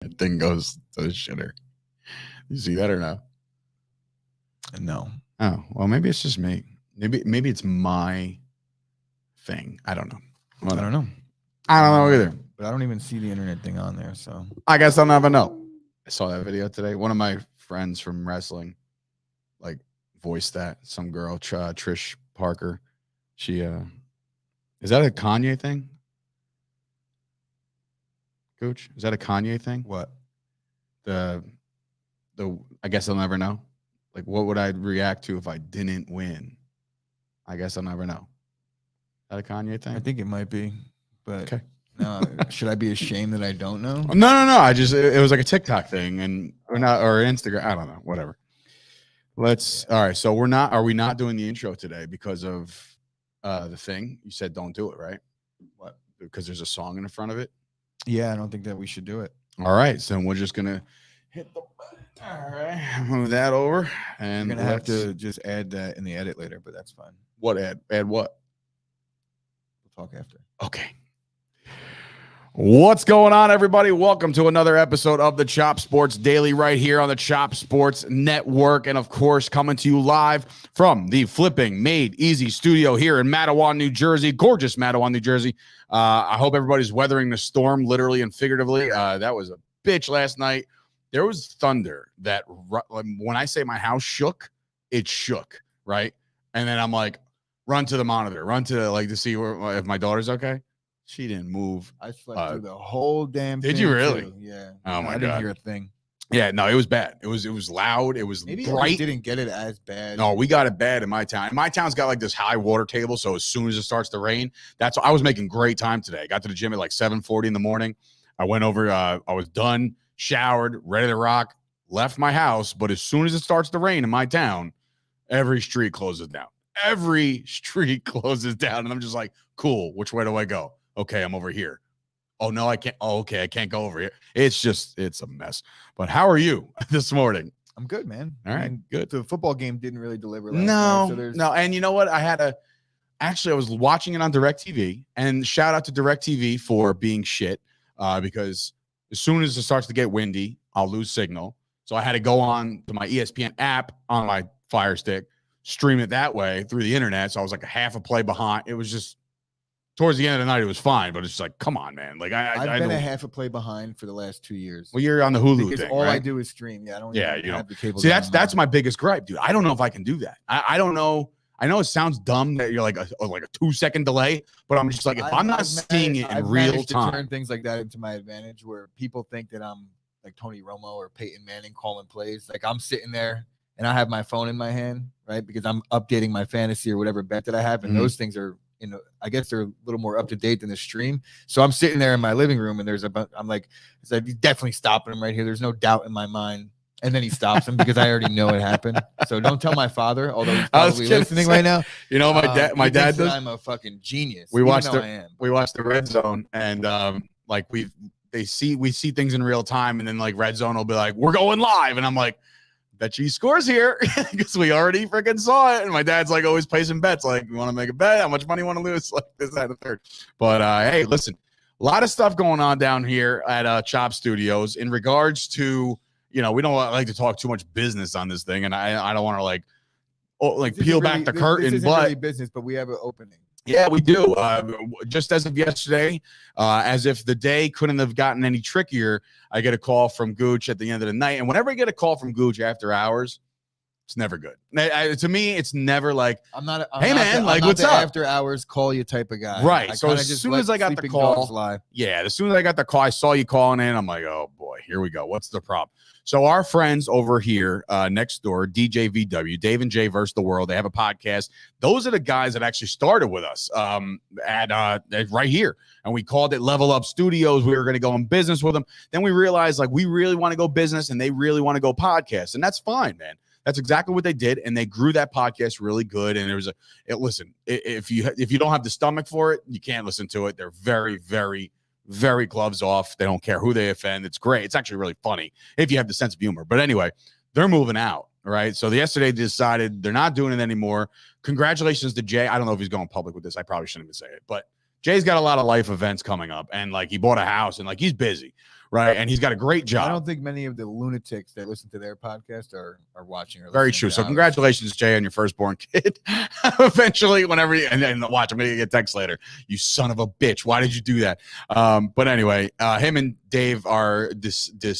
That thing goes to the shitter. You see that or no? No. Oh, well, maybe it's just me. Maybe it's my thing. I don't know. I don't know. I don't know either. But I don't even see the internet thing on there. So I guess I'll never know. I saw that video today. One of my friends from wrestling, like, voiced that. Some girl, Trish Parker. She, is that a Kanye thing? Gooch, is that a Kanye thing? What? The I guess I'll never know. Like, what would I react to if I didn't win? I guess I'll never know. Is that a Kanye thing? I think it might be, but Okay. no. Should I be ashamed that I don't know? No. I just it was like a TikTok thing or Instagram. I don't know. Whatever. All right. So are we not doing the intro today because of the thing? You said don't do it, right? What? Because there's a song in the front of it? Yeah, I don't think that we should do it. All right. So we're just gonna hit the button. All right. Move that over. And You're gonna have to just add that in the edit later, but that's fine. What add? Add what? We'll talk after. Okay. What's going on, everybody? Welcome to another episode of the Chop Sports Daily right here on the Chop Sports Network. And, of course, coming to you live from the Flipping Made Easy studio here in Matawan, New Jersey. Gorgeous Matawan, New Jersey. I hope everybody's weathering the storm, literally and figuratively. That was a bitch last night. There was thunder that when I say my house shook, it shook, right? And then I'm like, run to the monitor, to see if my daughter's okay. She didn't move. I slept through the whole damn thing. Did you really? Too. Yeah. Oh my God. I didn't hear a thing. Yeah, no, it was bad. It was loud. It was Maybe bright. I didn't get it as bad. No, we got it bad in my town. My town's got like this high water table, so as soon as it starts to rain, I was making great time today. I got to the gym at like 7:40 in the morning. I went over, I was done, showered, ready to rock, left my house, but as soon as it starts to rain in my town, every street closes down. Every street closes down, and I'm just like, cool, which way do I go? Okay, I'm over here. Oh, no, I can't. Oh, okay, I can't go over here. It's a mess. But how are you this morning? I'm good, man. All right, good. The football game didn't really deliver last night. No. And you know what? I was watching it on DirecTV, and shout out to DirecTV for being shit because as soon as it starts to get windy, I'll lose signal. So I had to go on to my ESPN app on my Fire Stick, stream it that way through the internet. So I was like a half a play behind. It was just towards the end of the night, it was fine, but it's just like, come on, man. Like I've been a half a play behind for the last 2 years. Well, you're on the Hulu because thing, all right? I do is stream. Yeah, I don't. Yeah, even have the cable. See, that's my biggest gripe, dude. I don't know if I can do that. I don't know. I know it sounds dumb that you're like a 2-second delay, but I'm just like, if I'm not seeing it in real time, turn things like that into my advantage, where people think that I'm like Tony Romo or Peyton Manning calling plays. Like I'm sitting there and I have my phone in my hand, right? Because I'm updating my fantasy or whatever bet that I have, and those things are. I guess they're a little more up to date than the stream. So I'm sitting there in my living room, and I'm like, he's definitely stopping him right here. There's no doubt in my mind. And then he stops him because I already know it happened. So don't tell my father, although he's probably listening right now. You know, my dad does. I'm a fucking genius. We watched the Red Zone, and we see things in real time, and then like Red Zone will be like, we're going live, and I'm like, bet you he scores here because we already freaking saw it. And my dad's like always placing bets. Like, you want to make a bet? How much money you want to lose? Like this, that, and the third. But hey, listen, a lot of stuff going on down here at Chop Studios in regards to, we don't like to talk too much business on this thing. And I don't want to peel back the curtain. This isn't really business, but we have an opening. Yeah, we do. Just as of yesterday, as if the day couldn't have gotten any trickier, I get a call from Gooch at the end of the night. And whenever I get a call from Gooch after hours, it's never good. To me, it's never like, hey, man, what's up? After hours, call you type of guy. Right. So as soon as I got the call, as soon as I got the call, I saw you calling in. I'm like, oh, boy, here we go. What's the problem? So our friends over here next door, DJ VW, Dave and Jay versus the World, they have a podcast. Those are the guys that actually started with us at right here. And we called it Level Up Studios. We were going to go in business with them. Then we realized we really want to go business and they really want to go podcast. And that's fine, man. That's exactly what they did. And they grew that podcast really good. And listen, if you don't have the stomach for it, you can't listen to it. They're very, very, very gloves off. They don't care who they offend. It's great. It's actually really funny if you have the sense of humor. But anyway, they're moving out, right? So yesterday they decided they're not doing it anymore. Congratulations to Jay. I don't know if he's going public with this. I probably shouldn't even say it. But Jay's got a lot of life events coming up. And he bought a house and he's busy, right? And he's got a great job. I don't think many of the lunatics that listen to their podcast are watching. Or Very true. So congratulations, Jay, on your firstborn kid. Eventually, whenever and then watch, I'm gonna get a text later. You son of a bitch! Why did you do that? But anyway, him and Dave are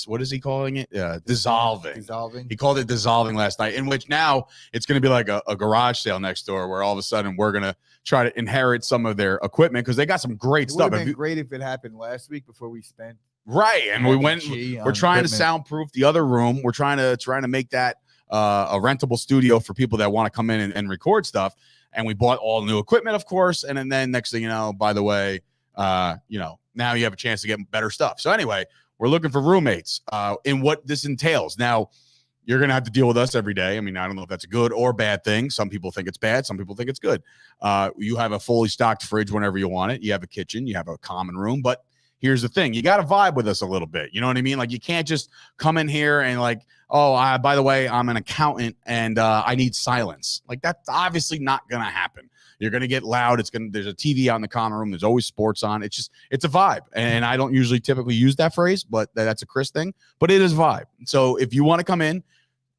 what is he calling it? Dissolving. He called it dissolving last night. In which now it's gonna be like a garage sale next door, where all of a sudden we're gonna try to inherit some of their equipment because they got some great stuff. It would have been great if it happened last week before we spent. Right, and we went. We're trying to soundproof the other room. We're trying to make that a rentable studio for people that want to come in and record stuff. And we bought all new equipment, of course. And then next thing you know, by the way, now you have a chance to get better stuff. So anyway, we're looking for roommates. In what this entails. Now, you're gonna have to deal with us every day. I mean, I don't know if that's a good or bad thing. Some people think it's bad. Some people think it's good. You have a fully stocked fridge whenever you want it. You have a kitchen. You have a common room, but here's the thing. You got to vibe with us a little bit. You know what I mean? Like, you can't just come in here and like, oh, by the way, I'm an accountant and I need silence. Like, that's obviously not going to happen. You're going to get loud. There's a TV out in the common room. There's always sports on. It's a vibe. And I don't usually typically use that phrase, but that's a Chris thing. But it is vibe. So if you want to come in,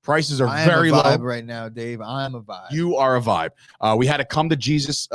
prices are very low right now, Dave. I'm a vibe. You are a vibe. We had a come to Jesus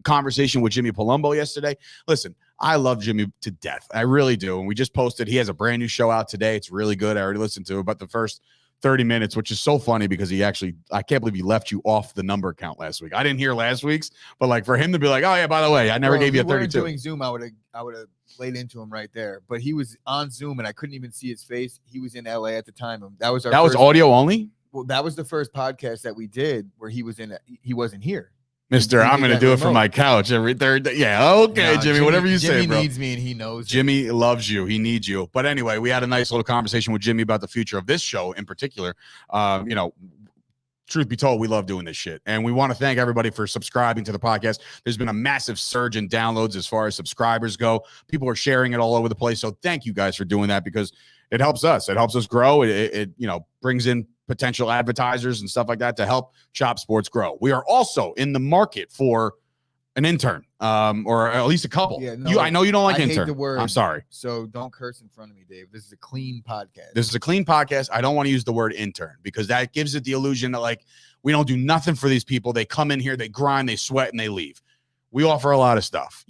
conversation with Jimmy Palumbo yesterday. Listen, I love Jimmy to death. I really do. And we just posted, he has a brand new show out today. It's really good. I already listened to about the first 30 minutes, which is so funny because I can't believe he left you off the number count last week. I didn't hear last week's, but like for him to be like, oh yeah, by the way, I never gave you a 32. Doing Zoom, I would have laid into him right there. But he was on Zoom and I couldn't even see his face. He was in LA at the time. That was audio only. Well, that was the first podcast that we did where he wasn't here. Mister, I'm going to do it from my couch every third day. Yeah, okay, no, Jimmy, whatever you say, bro. Jimmy needs me and he knows Jimmy loves you. He needs you. But anyway, we had a nice little conversation with Jimmy about the future of this show in particular. Truth be told, we love doing this shit. And we want to thank everybody for subscribing to the podcast. There's been a massive surge in downloads as far as subscribers go. People are sharing it all over the place. So thank you guys for doing that because it helps us. It helps us grow. It brings in potential advertisers and stuff like that to help Chop Sports grow. We are also in the market for an intern, or at least a couple. Yeah, no, I know you don't like intern. Hate the word, I'm sorry. So don't curse in front of me, Dave. This is a clean podcast. This is a clean podcast. I don't want to use the word intern because that gives it the illusion that like we don't do nothing for these people. They come in here, they grind, they sweat, and they leave. We offer a lot of stuff.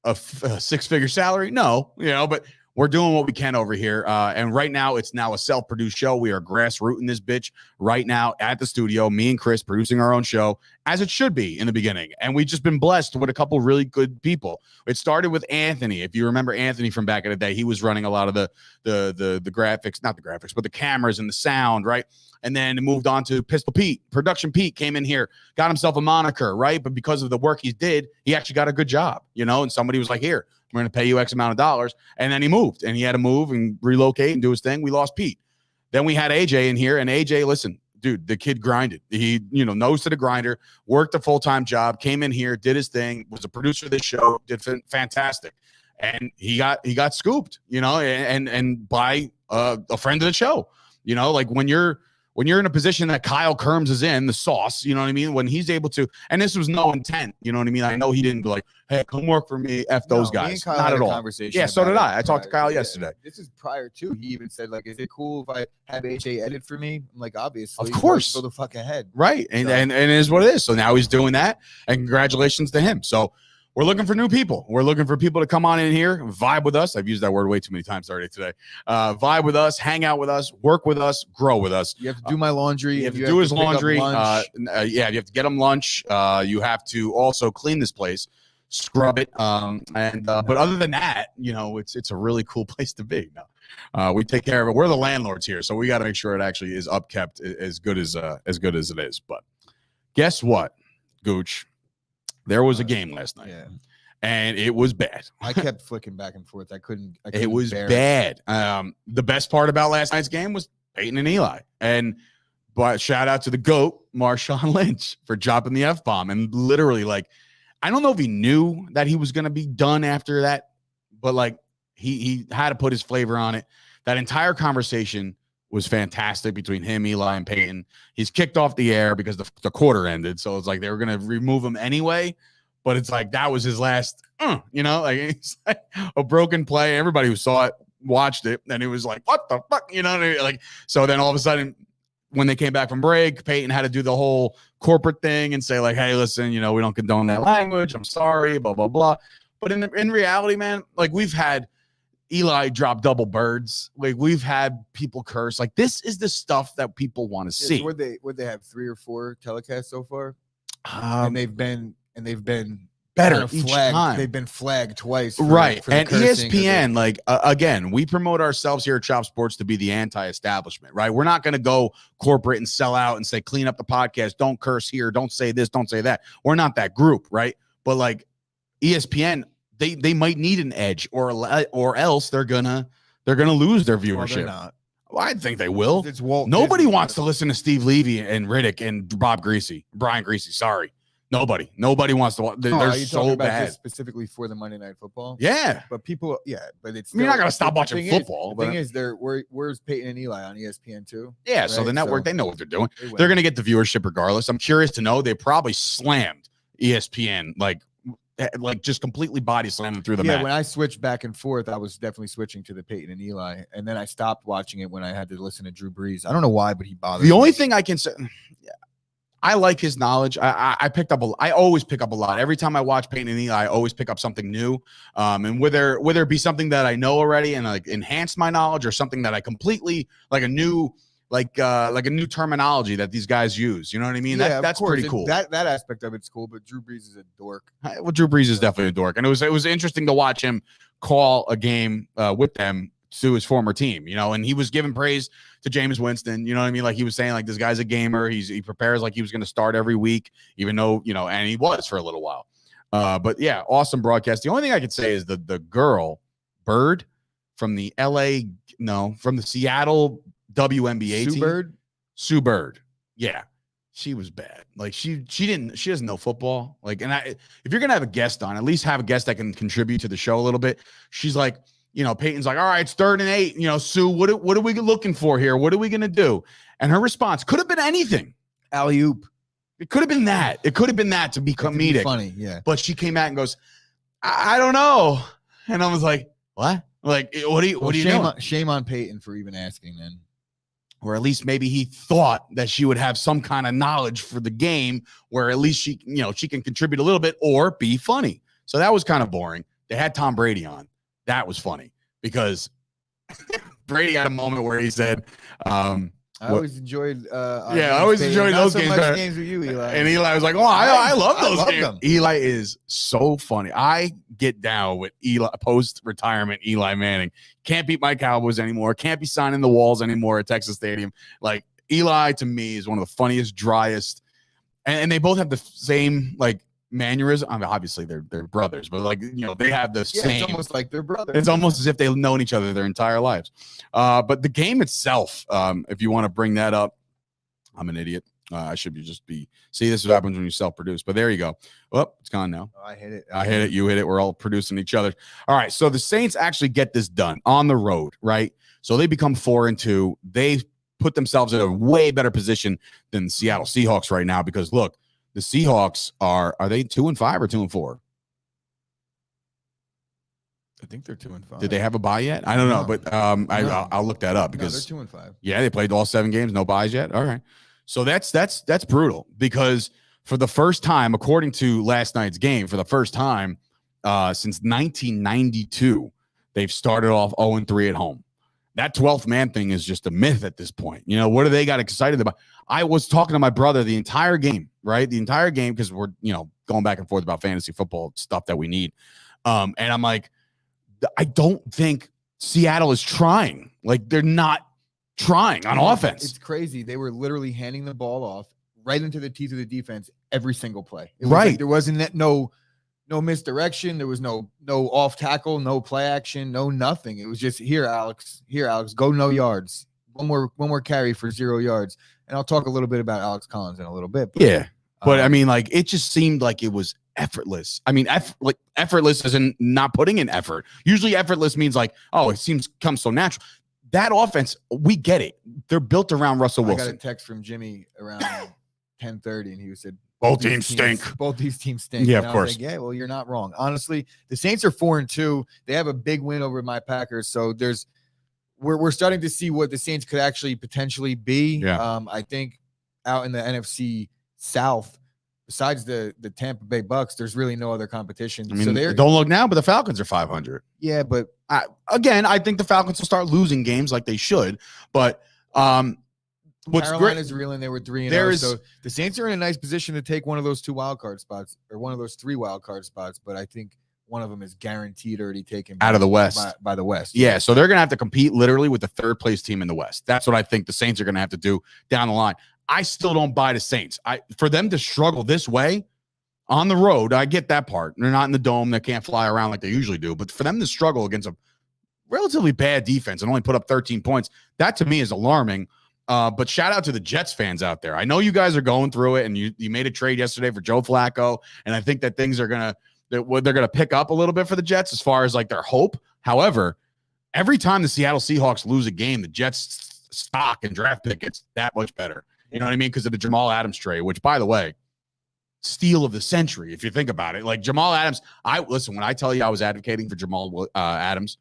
A six-figure salary? No, but we're doing what we can over here. And right now, it's now a self-produced show. We are grassrooting this bitch right now at the studio. Me and Chris producing our own show, as it should be in the beginning. And we've just been blessed with a couple really good people. It started with Anthony. If you remember Anthony from back in the day, he was running a lot of the graphics, not the graphics, but the cameras and the sound, right? And then it moved on to Pistol Pete. Production Pete came in here, got himself a moniker, right? But because of the work he did, he actually got a good job, and somebody was like, here, we're going to pay you X amount of dollars. And then he moved and he had to move and relocate and do his thing. We lost Pete. Then we had AJ in here, and AJ, listen, dude, the kid grinded. He, nose to the grinder, worked a full-time job, came in here, did his thing, was a producer of this show, did fantastic. And he got scooped, and by a friend of the show, like when you're in a position that Kyle Kerms is in, the sauce, you know what I mean? When he's able to, and this was no intent, you know what I mean? I know he didn't be like, hey, come work for me, F those guys. Not at all. Yeah, so did I. I talked to Kyle yesterday. This is prior to, he even said, like, is it cool if I have HA edit for me? I'm like, obviously. Of course. Go the fuck ahead. Right. And it is what it is. So now he's doing that, and congratulations to him. So we're looking for new people. We're looking for people to come on in here, vibe with us. I've used that word way too many times already today. Vibe with us, hang out with us, work with us, grow with us. You have to do my laundry. You have to do his laundry. You have to get him lunch. You have to also clean this place, scrub it. But other than that, it's a really cool place to be. We take care of it. We're the landlords here, so we got to make sure it actually is upkept as good as it is. But guess what, Gooch? There was a game last night, and it was bad. I kept flicking back and forth. I couldn't it was bad. The best part about last night's game was Peyton and Eli. But shout out to the GOAT, Marshawn Lynch, for dropping the F-bomb. And literally, like, I don't know if he knew that he was going to be done after that, but, like, he had to put his flavor on it. That entire conversation was fantastic between him, Eli, and Peyton. He's kicked off the air because the quarter ended. So it's like they were going to remove him anyway. But it's like that was his last, like it's like a broken play. Everybody who saw it watched it, and it was like, what the fuck? You know what I mean? Like, so then all of a sudden, when they came back from break, Peyton had to do the whole corporate thing and say like, hey, listen, you know, we don't condone that language. I'm sorry, blah, blah, blah. But in reality, man, like we've had Eli drop double birds. Like we've had people curse. Like this is the stuff that people want to see. Would they have 3 or 4 telecasts so far? And they've been better kind of each flagged. time. They've been flagged twice. Right. For and ESPN, like, again, we promote ourselves here at Chop Sports to be the anti-establishment, right? We're not going to go corporate and sell out and say, clean up the podcast. Don't curse here. Don't say this. Don't say that. We're not that group, right? But like ESPN, they might need an edge or else they're gonna lose their viewership. Well, well, I think they will. It's Walt Nobody Disney. wants to listen to Steve Levy and Riddick and Brian Greasy. Sorry. Nobody wants to watch. They're so bad. Specifically for the Monday Night Football. Yeah. But people, but it's. You're not going to stop watching football. The thing is, where's Peyton and Eli on ESPN too? Yeah. Right? So the network, they know what they're doing. They're going to get the viewership regardless. I'm curious to know. They probably slammed ESPN, like just completely body slamming through the mat. When I switched back and forth, I was definitely switching to the Peyton and Eli, and then I stopped watching it when I had to listen to Drew Brees. I don't know why, but he bothered me. The only thing I can say, I like his knowledge. I picked up I always pick up a lot. Every time I watch Peyton and Eli, I always pick up something new. And whether it be something that I know already and like enhance my knowledge, or something that I completely like a new terminology that these guys use. You know what I mean? Yeah, that's pretty cool. That aspect of it's cool, but Drew Brees is a dork. Well, Drew Brees is definitely a dork, and it was interesting to watch him call a game with them to his former team, you know, and he was giving praise to Jameis Winston. You know what I mean? Like he was saying, like, this guy's a gamer. He prepares like he was going to start every week, even though, you know, and he was for a little while. But yeah, awesome broadcast. The only thing I could say is the girl Bird from the Seattle WNBA team. Sue Bird. Yeah. She was bad. Like she doesn't know football. Like, and if you're going to have a guest on, at least have a guest that can contribute to the show a little bit. She's like, you know, Peyton's like, all right, it's 3rd and 8. You know, Sue, what are we looking for here? What are we going to do? And her response could have been anything. Alley-oop. It could have been that. It could have been that to be comedic. Funny, yeah. But she came out and goes, I don't know. And I was like, what? Like, what do you know? Shame on Peyton for even asking then. Or at least maybe he thought that she would have some kind of knowledge for the game where at least she can contribute a little bit or be funny. So that was kind of boring. They had Tom Brady on. That was funny because Brady had a moment where he said, I always enjoyed I always enjoyed those games with you, Eli. And Eli was like, I love those games. Them. Eli is so funny. I get down with Eli post-retirement Eli Manning. Can't beat my Cowboys anymore. Can't be signing the walls anymore at Texas Stadium. Like Eli to me is one of the funniest, driest, and they both have the same like mannerism. I mean, obviously they're brothers, but like, you know, they have the same. It's almost like they're brothers. It's almost as if they've known each other their entire lives. But the game itself, if you want to bring that up, I'm an idiot. I should be. See, this is what happens when you self-produce. But there you go. Oh, it's gone now. Oh, I hit it. I hit it. You hit it. We're all producing each other. All right. So the Saints actually get this done on the road, right? So they become 4-2. They put themselves in a way better position than the Seattle Seahawks right now because look. The Seahawks are they 2-5 or 2-4? I think they're 2-5. Did they have a bye yet? I don't know, but I'll look that up because they're 2-5. Yeah, they played all 7 games, no byes yet. All right, so that's brutal because for the first time, according to last night's game, for the first time since 1992, they've started off 0-3 at home. That 12th man thing is just a myth at this point. You know, what do they got excited about? I was talking to my brother the entire game, right? The entire game, because we're, you know, going back and forth about fantasy football stuff that we need. And I'm like, I don't think Seattle is trying. Like, they're not trying on offense. It's crazy. They were literally handing the ball off right into the teeth of the defense every single play. It was right. Like there wasn't no misdirection. There was no off tackle, no play action, no nothing. It was just here, Alex, go no yards. One more carry for 0 yards. And I'll talk a little bit about Alex Collins in a little bit. But, but I mean, like, it just seemed like it was effortless. I mean, effortless isn't not putting in effort. Usually effortless means like, oh, it comes so natural. That offense, we get it. They're built around Russell Wilson. I got a text from Jimmy around 10:30, and he said, both teams stink. Both these teams stink. Yeah, and of course. Like, yeah, well, you're not wrong. Honestly, the Saints are 4-2. They have a big win over my Packers. So we're starting to see what the Saints could actually potentially be. Yeah. I think out in the NFC South, besides the Tampa Bay Bucks, there's really no other competition. I mean, don't look now, but the Falcons are 500. Yeah, but again, I think the Falcons will start losing games like they should. But what's Carolina's great, reeling, they were 3-0. So the Saints are in a nice position to take one of those 2 wild card spots, or one of those 3 wild card spots. But I think one of them is guaranteed already taken out of the West by the West. Yeah, so they're going to have to compete literally with the 3rd place team in the West. That's what I think the Saints are going to have to do down the line. I still don't buy the Saints. For them to struggle this way on the road, I get that part. They're not in the dome. They can't fly around like they usually do. But for them to struggle against a relatively bad defense and only put up 13 points, that to me is alarming. But shout out to the Jets fans out there. I know you guys are going through it, and you made a trade yesterday for Joe Flacco, and I think that things are they're going to pick up a little bit for the Jets as far as like their hope. However, every time the Seattle Seahawks lose a game, the Jets stock and draft pick gets that much better. You know what I mean? Because of the Jamal Adams trade, which, by the way, steal of the century, if you think about it. Like Jamal Adams, when I tell you I was advocating for Jamal Adams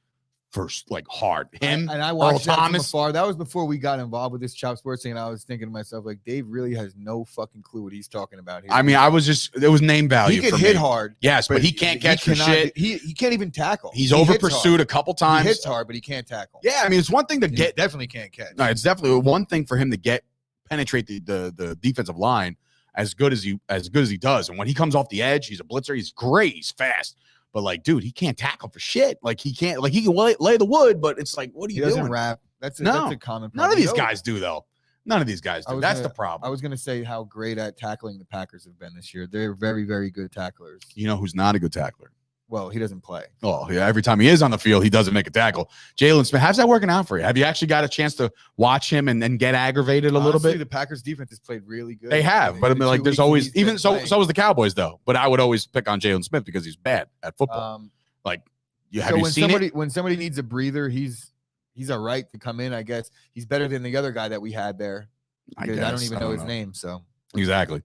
first, like hard. Him and I watched Earl that Thomas. From afar. That was before we got involved with this Chop Sports thing, and I was thinking to myself, like, Dave really has no fucking clue what he's talking about here. I mean, it was name value. He can for hit me. hard. Yes, but he can't catch for shit. He can't even tackle. He's over pursued a couple times. He hits hard, but he can't tackle. Yeah, I mean, it's one thing to get. Definitely can't catch. No, it's definitely one thing for him to penetrate the defensive line as good as he does. And when he comes off the edge, he's a blitzer. He's great. He's fast. But like, dude, he can't tackle for shit. Like he can lay the wood, but it's like, what are you doing? He doesn't rap. That's a common problem. None of these guys do though. None of these guys do. That's the problem. I was gonna say how great at tackling the Packers have been this year. They're very, very good tacklers. You know who's not a good tackler? Well, he doesn't play. Oh, yeah. Every time he is on the field, he doesn't make a tackle. Jalen Smith, how's that working out for you? Have you actually got a chance to watch him and get aggravated a little bit? The Packers defense has played really good. They have, but I mean, like, there's always so was the Cowboys though. But I would always pick on Jalen Smith because he's bad at football. When somebody needs a breather, he's all right to come in. I guess he's better than the other guy that we had there. I don't even know his name. So. Exactly.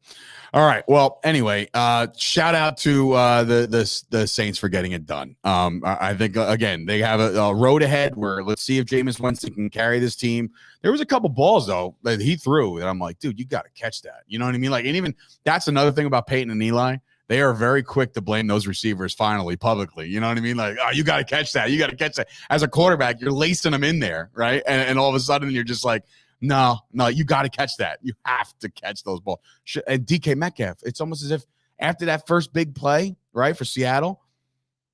All right. Well, anyway, shout out to the Saints for getting it done. I think again they have a road ahead where let's see if Jameis Winston can carry this team. There was a couple balls though that he threw that I'm like, dude, you got to catch that. You know what I mean? Like, and even that's another thing about Peyton and Eli. They are very quick to blame those receivers finally publicly. You know what I mean? Like, oh, you got to catch that. You got to catch that. As a quarterback, you're lacing them in there, right? And all of a sudden you're just like, no, you got to catch that. You have to catch those balls. And DK Metcalf, it's almost as if after that first big play, right, for Seattle,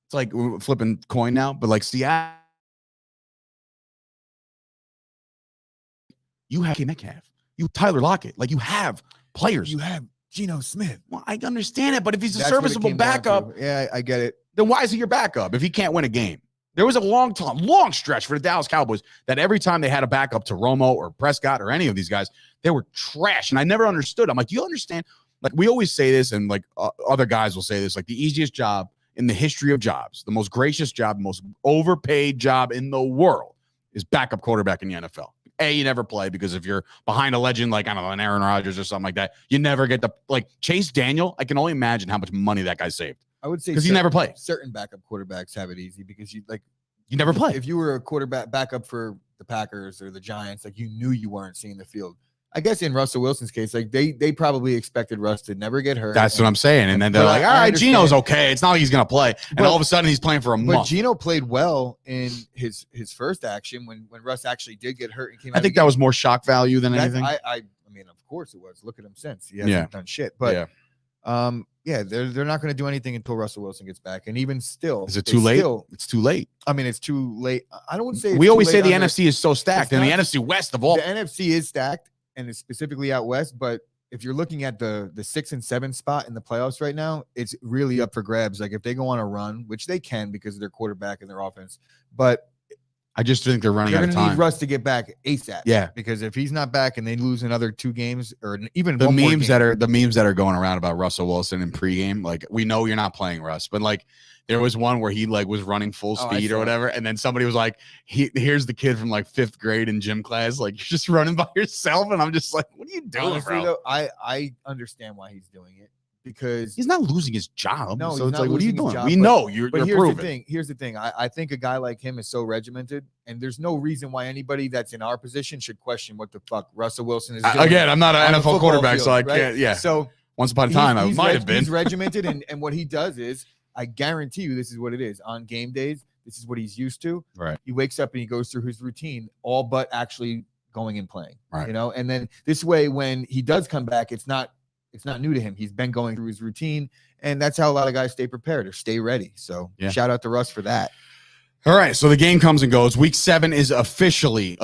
it's like we're flipping coin now, but like Seattle, you have DK Metcalf, you Tyler Lockett, like you have players. You have Geno Smith. Well, I understand it, but if he's a serviceable backup, yeah, I get it. Then why is he your backup if he can't win a game? There was a long stretch for the Dallas Cowboys that every time they had a backup to Romo or Prescott or any of these guys, they were trash. And I never understood. I'm like, do you understand? Like, we always say this, and like other guys will say this, like the easiest job in the history of jobs, the most gracious job, most overpaid job in the world is backup quarterback in the NFL. You never play because if you're behind a legend like, I don't know, an Aaron Rodgers or something like that, you never get like Chase Daniel. I can only imagine how much money that guy saved. I would say because he never played. Certain backup quarterbacks have it easy because you never play. If you were a quarterback backup for the Packers or the Giants, like you knew you weren't seeing the field. I guess in Russell Wilson's case, like they probably expected Russ to never get hurt. That's what I'm saying. And then they're like, all right, Geno's okay. It's not like he's going to play. And all of a sudden he's playing for a month. But Geno played well in his first action when Russ actually did get hurt and came out. I think that was more shock value than anything. I mean, of course it was. Look at him since. He hasn't done shit. But they're not going to do anything until Russell Wilson gets back. And even still, is it too late? It's too late. I mean, it's too late. I don't say we always say the NFC is so stacked, and the NFC West of all. The NFC is stacked, and it's specifically out west. But if you're looking at the 6 and 7 spot in the playoffs right now, it's really up for grabs. Like if they go on a run, which they can because of their quarterback and their offense, but I just think they're running out of time. They're going to need Russ to get back ASAP. Yeah, because if he's not back and they lose another 2 games or even the memes that are going around about Russell Wilson in pregame, like we know you're not playing Russ, but like there was one where he like was running full speed or whatever, and then somebody was like, "Here's the kid from like 5th grade in gym class, like you're just running by yourself," and I'm just like, "What are you doing, honestly, bro?" Though, I understand why he's doing it because he's not losing his job. No, so he's it's not like, what are you losing his doing? job, We but- know you're But here's proving. the thing. Here's the thing. I think a guy like him is so regimented, and there's no reason why anybody that's in our position should question what the fuck Russell Wilson is doing. Again, I'm not on an the NFL football quarterback, so I field, right? can't. Yeah. So Once upon a time, I might have been. He's regimented, and what he does is, I guarantee you, this is what it is. On game days, this is what he's used to. Right. He wakes up and he goes through his routine, all but actually going and playing. Right. You know, and then this way, when he does come back, it's not new to him. He's been going through his routine, and that's how a lot of guys stay prepared or stay ready. So shout out to Russ for that. All right, so the game comes and goes. Week 7 is officially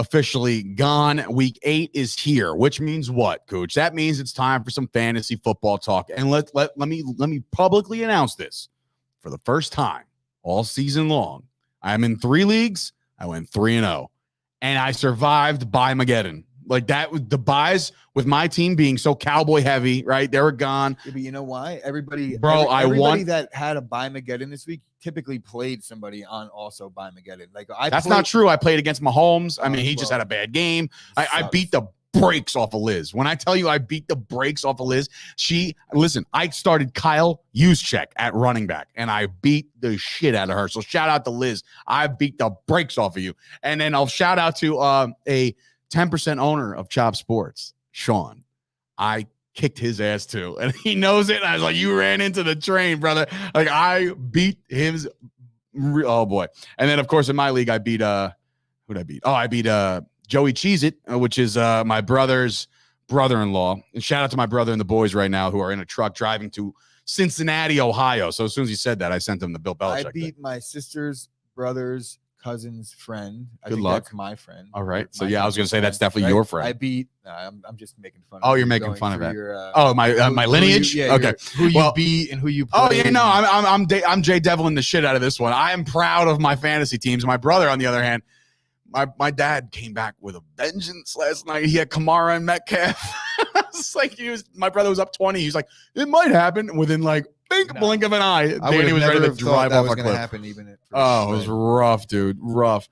gone. Week 8 is here, which means what, Coach? That means it's time for some fantasy football talk. And let me publicly announce this. For the first time all season long, I'm in 3 leagues. I went 3-0, and I survived Buy-Mageddon. Like that was the buys with my team being so cowboy heavy, right? They were gone. Yeah, but you know why? Everybody won. That had a Buy-Mageddon this week typically played somebody on also Buy-Mageddon. Like That's not true. I played against Mahomes. I mean, he just had a bad game. I beat the brakes off of Liz. When I tell you I beat the brakes off of Liz, I started Kyle Juszczyk at running back, and I beat the shit out of her. So shout out to Liz. I beat the brakes off of you. And then I'll shout out to a 10% owner of Chop Sports, Sean. I kicked his ass too, and he knows it. And I was like, you ran into the train, brother. Like I beat his. Oh boy. And then of course in my league, I beat who'd I beat? Oh, I beat Joey Cheez-It, which is my brother's brother-in-law. And shout out to my brother and the boys right now who are in a truck driving to Cincinnati, Ohio. So as soon as he said that, I sent them the Bill Belichick. I beat my sister's brother's cousin's friend. Good luck. That's my friend. All right. So I was going to say that's definitely your friend. I beat. I'm just making fun. Oh, you're making fun of it. My lineage. Okay. Who you beat and who you played. Oh yeah, no, I'm Jay Devlin the shit out of this one. I am proud of my fantasy teams. My brother, on the other hand, my dad came back with a vengeance last night. He had Kamara and Metcalf. It's like my brother was up 20. He's like, it might happen within like blink of an eye. Danny was ready to drive off a cliff. Happen even it was rough, dude. Rough.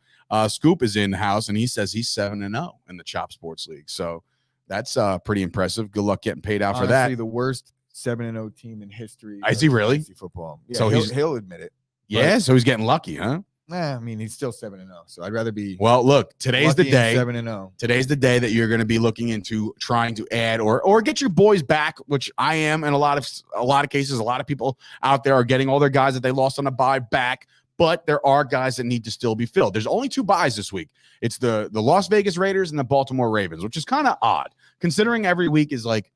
Scoop is in the house, and he says he's 7-0 in the Chop Sports League. So that's pretty impressive. Good luck getting paid out for that. The worst 7-0 team in history. Is he really? Football. Yeah, so he'll admit it. Yeah, so he's getting lucky, huh? I mean, he's still 7-0. So I'd rather be. Well, look, today's the day. 7-0. Today's the day that you're going to be looking into trying to add or get your boys back, which I am. In a lot of cases, a lot of people out there are getting all their guys that they lost on a bye back. But there are guys that need to still be filled. There's only 2 buys this week. It's the Las Vegas Raiders and the Baltimore Ravens, which is kind of odd considering every week is like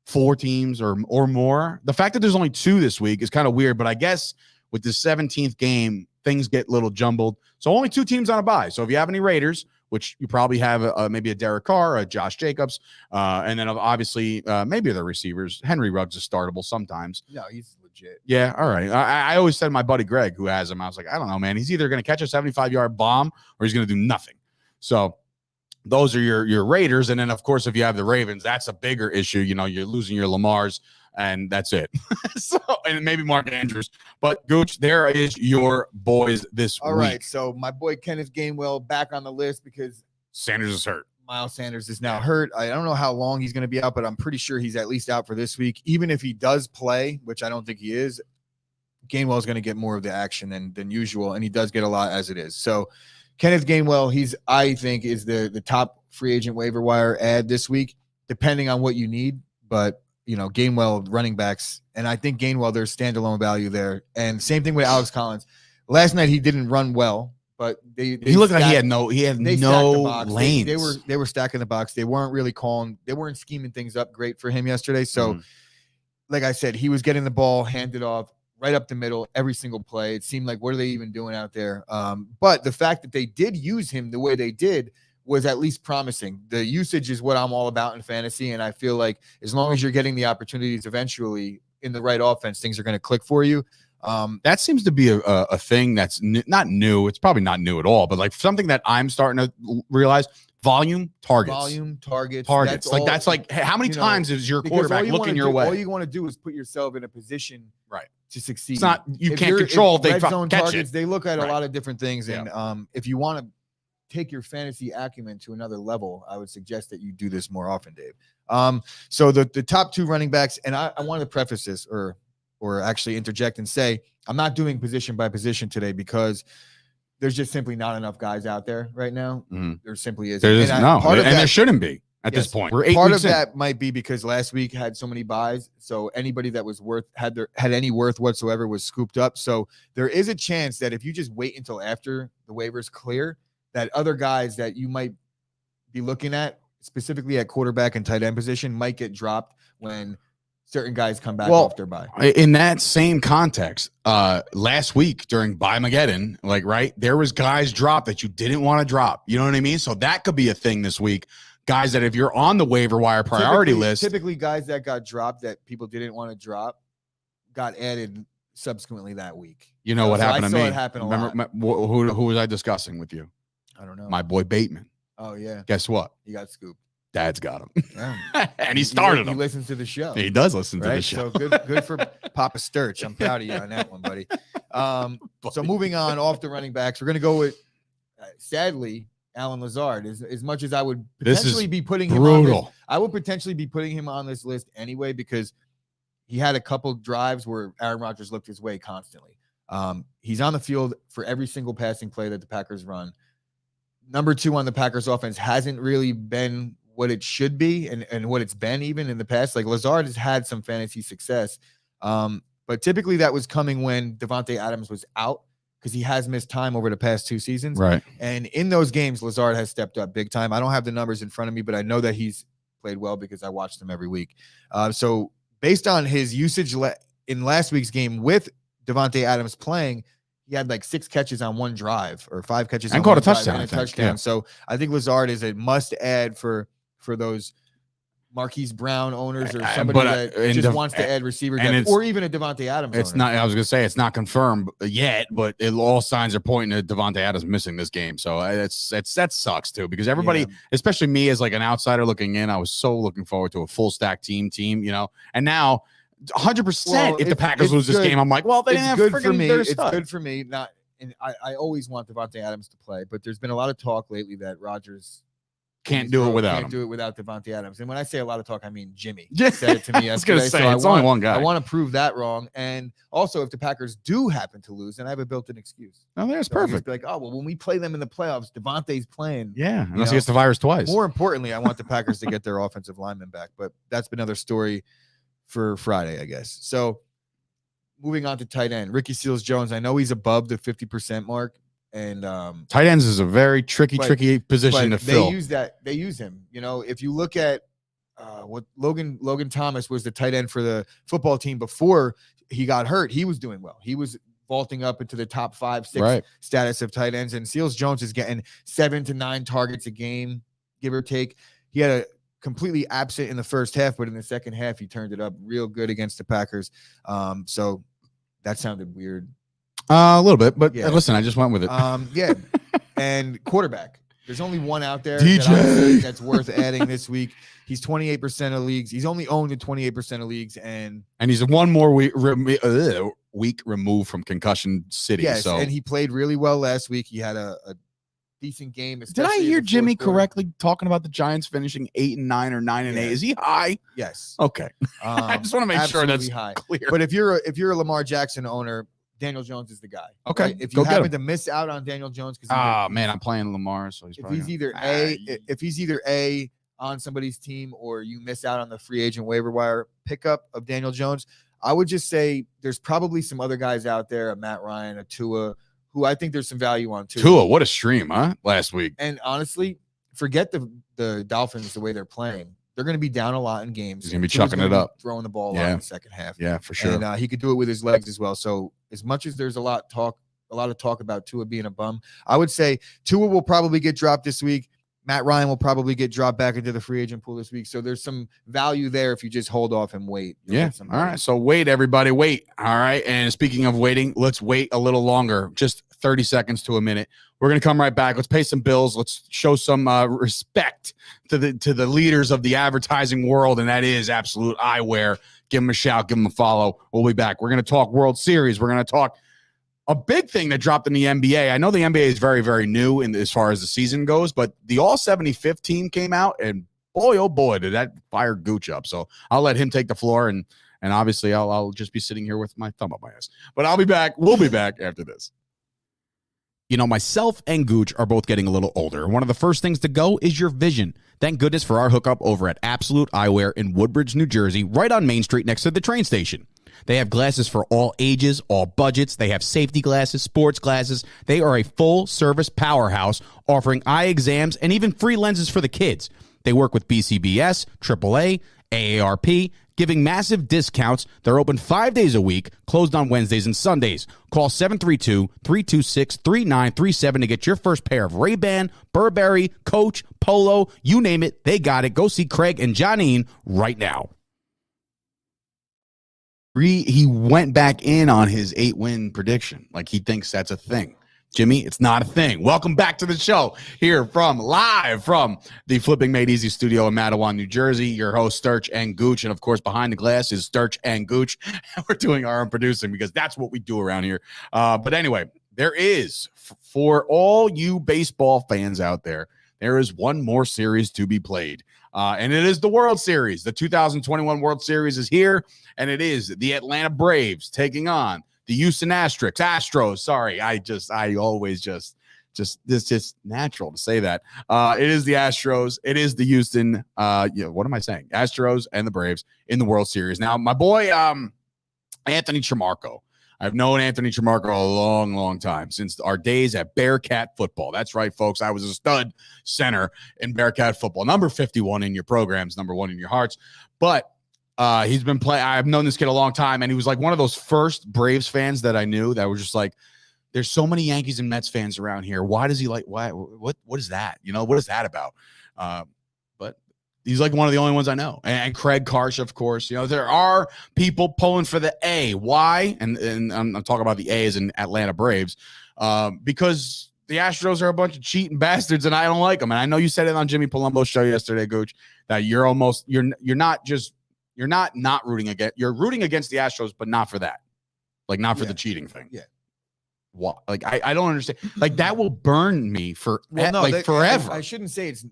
4 teams or more. The fact that there's only 2 this week is kind of weird, but I guess with the 17th game, things get a little jumbled. So only 2 teams on a bye. So if you have any Raiders, which you probably have maybe a Derek Carr, a Josh Jacobs, and then obviously maybe the receivers. Henry Ruggs is startable sometimes. No, he's legit. Yeah, all right. I always said to my buddy Greg, who has him, I was like, I don't know, man. He's either going to catch a 75-yard bomb or he's going to do nothing. So those are your Raiders. And then, of course, if you have the Ravens, that's a bigger issue. You know, you're losing your Lamars. And that's it. And maybe Mark Andrews. But, Gooch, there is your boys this week. All right. So, my boy Kenneth Gainwell back on the list because Sanders is hurt. Miles Sanders is now hurt. I don't know how long he's going to be out, but I'm pretty sure he's at least out for this week. Even if he does play, which I don't think he is, Gainwell is going to get more of the action than usual, and he does get a lot as it is. So, Kenneth Gainwell, I think, is the top free agent waiver wire ad this week, depending on what you need. But Gainwell running backs, and I think Gainwell, there's standalone value there. And same thing with Alex Collins. Last night he didn't run well, but he looked like he had no lanes. They were stacking the box. They weren't scheming things up great for him yesterday. So, like I said, he was getting the ball handed off right up the middle every single play. It seemed like, what are they even doing out there? But the fact that they did use him the way they did was at least promising. The usage is what I'm all about in fantasy, and I feel like as long as you're getting the opportunities eventually in the right offense, things are going to click for you. That seems to be a thing that's not new. It's probably not new at all, but like something that I'm starting to realize: volume targets. That's like how many times is your quarterback looking your way? All you want to do is put yourself in a position to succeed. It's not you can't control. They red zone catch targets. it. They look at a lot of different things, and if you want to take your fantasy acumen to another level, I would suggest that you do this more often, Dave. So the top 2 running backs, and I want to preface this or actually interject and say, I'm not doing position by position today because there's just simply not enough guys out there right now. There simply isn't. There shouldn't be at this point. We're 8 part weeks of in. that might be because last week had so many buys, so anybody that was had any worth whatsoever was scooped up. So there is a chance that if you just wait until after the waivers clear, that other guys that you might be looking at, specifically at quarterback and tight end position, might get dropped when certain guys come back off their bye. In that same context, last week during Buy-Mageddon, there was guys dropped that you didn't want to drop. You know what I mean? So that could be a thing this week. Guys that if you're on the waiver wire priority list. Typically guys that got dropped that people didn't want to drop got added subsequently that week. You know what happened to me? It happen a lot. Who was I discussing with you? I don't know. My boy Bateman. Oh, yeah. Guess what? He got scooped. Dad's got him. Yeah. And he started him. He listens to the show. He does listen to the show. So good for Papa Sturch. I'm proud of you on that one, buddy. So moving on off the running backs, we're going to go with, sadly, Alan Lazard. As much as I would potentially be putting him on this, I would potentially be putting him on this list anyway because he had a couple drives where Aaron Rodgers looked his way constantly. He's on the field for every single passing play that the Packers run. Number 2 on the Packers offense hasn't really been what it should be and what it's been even in the past. Like Lazard has had some fantasy success. But typically that was coming when Davante Adams was out because he has missed time over the past 2 seasons. Right. And in those games, Lazard has stepped up big time. I don't have the numbers in front of me, but I know that he's played well because I watched him every week. So based on his usage in last week's game with Davante Adams playing, he had 6 catches on 1 drive or 5 catches and on caught one a touchdown. And a touchdown. Yeah. So I think Lazard is a must add for those Marquise Brown owners or somebody that just wants to add receiver depth, or even a Davante Adams. It's owner. Not. I was gonna say it's not confirmed yet, but all signs are pointing to Davante Adams missing this game. So that sucks too because everybody, especially me as an outsider looking in, I was so looking forward to a full stack team, and now 100%. If the Packers lose this game, I'm like, well, they didn't have good for me. It's stuff. Good for me. Not, and I always want Davante Adams to play, but there's been a lot of talk lately that Rodgers can't do it without him. Do it without Davante Adams. And when I say a lot of talk, I mean Jimmy said it to me yesterday. I was going to say, it's only one guy. I want to prove that wrong. And also, if the Packers do happen to lose, then I have a built-in excuse. No, that's perfect. Be like, oh, well, when we play them in the playoffs, Davante's playing. Yeah, unless he gets the virus twice. More importantly, I want the Packers to get their offensive lineman back. But that's another story for Friday, I guess. So moving on to tight end, Ricky Seals-Jones. I know he's above the 50% mark. And tight ends is a very tricky position to fill. They use him. If you look at what Logan Thomas was the tight end for the football team before he got hurt, he was doing well. He was vaulting up into the top 5, 6 status of tight ends. And Seals-Jones is getting 7 to 9 targets a game, give or take. He had a completely absent in the first half, but in the second half, he turned it up real good against the Packers. So that sounded weird. A little bit, but listen, I just went with it. And quarterback. There's only one out there DJ that's worth adding this week. He's 28% of leagues. He's only owned in 28% of leagues, and he's one more week removed from concussion city. Yes, so and he played really well last week. He had a decent game. Did I hear Jimmy correctly talking about the Giants finishing 8-9 or 9-8? Is he high? Yes. Okay. I just want to make sure that's high. Clear. But if you're a Lamar Jackson owner, Daniel Jones is the guy. Okay. Right? If you happen to miss out on Daniel Jones, because I'm playing Lamar, so he's either A on somebody's team or you miss out on the free agent waiver wire pickup of Daniel Jones, I would just say there's probably some other guys out there, a Matt Ryan, a Tua, who I think there's some value on too. Tua, what a stream, huh? Last week. And honestly, forget the Dolphins the way they're playing. They're going to be down a lot in games. He's going to be chucking it up, throwing the ball out in the second half. Yeah, for sure. And he could do it with his legs as well. So as much as there's a lot of talk about Tua being a bum, I would say Tua will probably get dropped this week. Matt Ryan will probably get dropped back into the free agent pool this week. So there's some value there if you just hold off and wait. Yeah. All right. So wait, everybody, wait. All right. And speaking of waiting, let's wait a little longer, just 30 seconds to a minute. We're going to come right back. Let's pay some bills. Let's show some respect to the leaders of the advertising world, and that is Absolute Eyewear. Give them a shout. Give them a follow. We'll be back. We're going to talk World Series. We're going to talk a big thing that dropped in the NBA. I know the NBA is very, very new in as far as the season goes, but the All 75th team came out, and boy, oh boy, did that fire Gooch up. So I'll let him take the floor, and obviously I'll just be sitting here with my thumb up my ass. But I'll be back. We'll be back after this. You know, myself and Gooch are both getting a little older. One of the first things to go is your vision. Thank goodness for our hookup over at Absolute Eyewear in Woodbridge, New Jersey, right on Main Street next to the train station. They have glasses for all ages, all budgets. They have safety glasses, sports glasses. They are a full-service powerhouse offering eye exams and even free lenses for the kids. They work with BCBS, AAA, AARP, giving massive discounts. They're open 5 days a week, closed on Wednesdays and Sundays. Call 732-326-3937 to get your first pair of Ray-Ban, Burberry, Coach, Polo, you name it, they got it. Go see Craig and Johnine right now. He went back in on his 8-win prediction. Like he thinks that's a thing. Jimmy, it's not a thing. Welcome back to the show here live from the Flipping Made Easy studio in Matawan, New Jersey. Your host, Sturch and Gooch. And, of course, behind the glass is Sturch and Gooch. We're doing our own producing because that's what we do around here. But anyway, there is, for all you baseball fans out there, there is one more series to be played. And it is the World Series. The 2021 World Series is here, and it is the Atlanta Braves taking on the Houston Astros. Sorry, I always just it's just natural to say that. It is the Astros. It is the Houston. What am I saying? Astros and the Braves in the World Series. Now, my boy, Anthony Tremarco. I've known Anthony Tremarco a long, long time, since our days at Bearcat football. That's right, folks. I was a stud center in Bearcat football. Number 51 in your programs, number 1 in your hearts. But he's been playing. I've known this kid a long time, and he was like one of those first Braves fans that I knew that were just like, there's so many Yankees and Mets fans around here. Why does he like, why, what is that? You know, what is that about? But he's like one of the only ones I know. And Craig Karsh, of course. You know, there are people pulling for the A. Why? And I'm talking about the A as in Atlanta Braves, because the Astros are a bunch of cheating bastards, and I don't like them. And I know you said it on Jimmy Palumbo's show yesterday, Gooch, that you're not rooting against. You're rooting against the Astros, but not for that, like not for the cheating thing. Yeah. What? Like I don't understand. Like that will burn me for forever. I shouldn't say it's.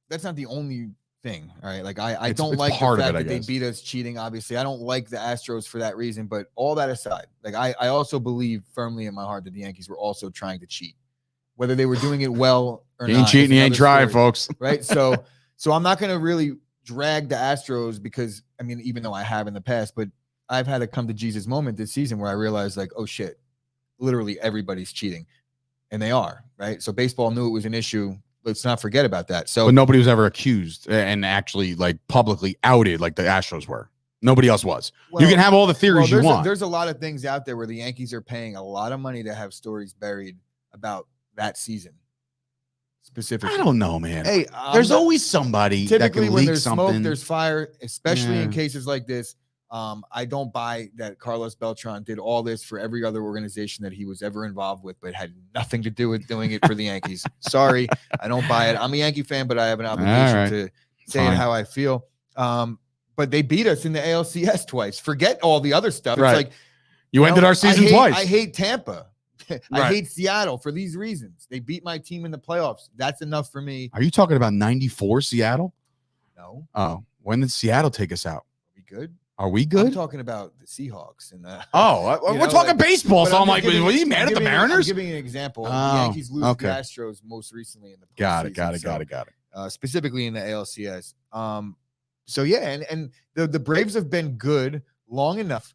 That's not the only thing. All right. Like I don't like the fact that they beat us cheating. Obviously, I don't like the Astros for that reason. But all that aside, like I also believe firmly in my heart that the Yankees were also trying to cheat, whether they were doing it well or not. He ain't cheating. He ain't trying, folks. Right. So I'm not going to really drag the Astros because, I mean, even though I have in the past, but I've had a come to Jesus moment this season where I realized like, oh shit, literally everybody's cheating, and they are, right? So baseball knew it was an issue. Let's not forget about that. So, but nobody was ever accused and actually like publicly outed like the Astros were. Nobody else was. Well, you can have all the theories you want. There's a lot of things out there where the Yankees are paying a lot of money to have stories buried about that season. Specifically, I don't know, man. Hey, there's always somebody typically that can when leak there's something. Smoke, there's fire, especially in cases like this. I don't buy that Carlos Beltran did all this for every other organization that he was ever involved with, but had nothing to do with doing it for the Yankees. Sorry, I don't buy it. I'm a Yankee fan, but I have an obligation to say it how I feel. But they beat us in the ALCS twice. Forget all the other stuff. Right. It's like you ended our season twice. I hate Tampa. I hate Seattle for these reasons. They beat my team in the playoffs. That's enough for me. Are you talking about 94 Seattle? No. Oh, when did Seattle take us out? Are we good? Are we good? I'm talking about the Seahawks. And we're talking baseball. So I'm like, were you mad at the Mariners? I'm giving you an example. The Yankees lose the Astros most recently in the postseason. Got it. Specifically in the ALCS. So yeah, and the Braves have been good long enough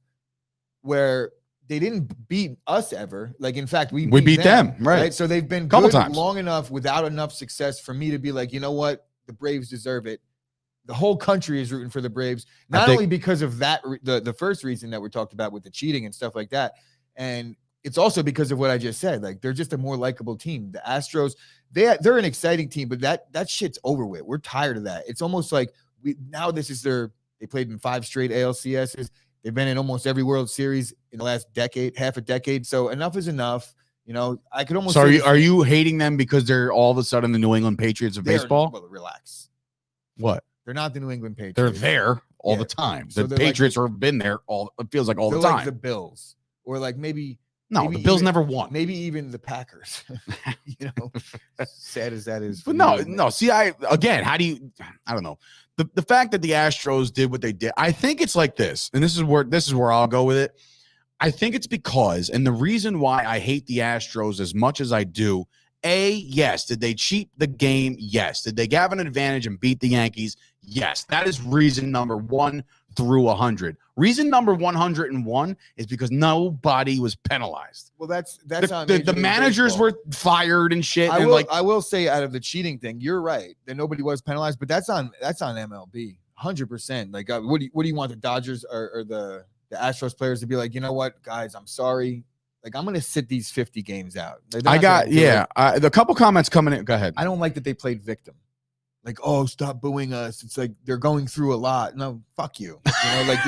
where they didn't beat us ever. Like, in fact, we beat them. Right. So they've been good long enough without enough success for me to be like, you know what? The Braves deserve it. The whole country is rooting for the Braves, not only because of that, the first reason that we talked about with the cheating and stuff like that. And it's also because of what I just said. Like, they're just a more likable team. The Astros, they're an exciting team, but that shit's over with. We're tired of that. It's almost like they played in 5 straight ALCSs. They've been in almost every World Series in the last decade, half a decade. So enough is enough. You know, I could almost. So are you hating them because they're all of a sudden the New England Patriots of baseball? Well, relax. What? They're not the New England Patriots. They're there all the time. The Patriots have been there it feels like all the time. Like the Bills, or like maybe No, the Bills never won. Maybe even the Packers. You know, sad as that is. But no. See, how do you? I don't know. The fact that the Astros did what they did, I think it's like this, and this is where I'll go with it. I think it's because, and the reason why I hate the Astros as much as I do. Yes. Did they cheat the game? Yes. Did they have an advantage and beat the Yankees? Yes. That is reason number 1 through 100. Reason number 101 is because nobody was penalized. Well, that's the managers were fired and shit. I will say, out of the cheating thing, you're right that nobody was penalized, but that's on MLB 100%. Like, what do you want the Dodgers or the Astros players to be like? You know what, guys, I'm sorry. Like, I'm going to sit these 50 games out. The couple comments coming in. Go ahead. I don't like that they played victim. Like, oh, stop booing us. It's like they're going through a lot. No, fuck you. You know, like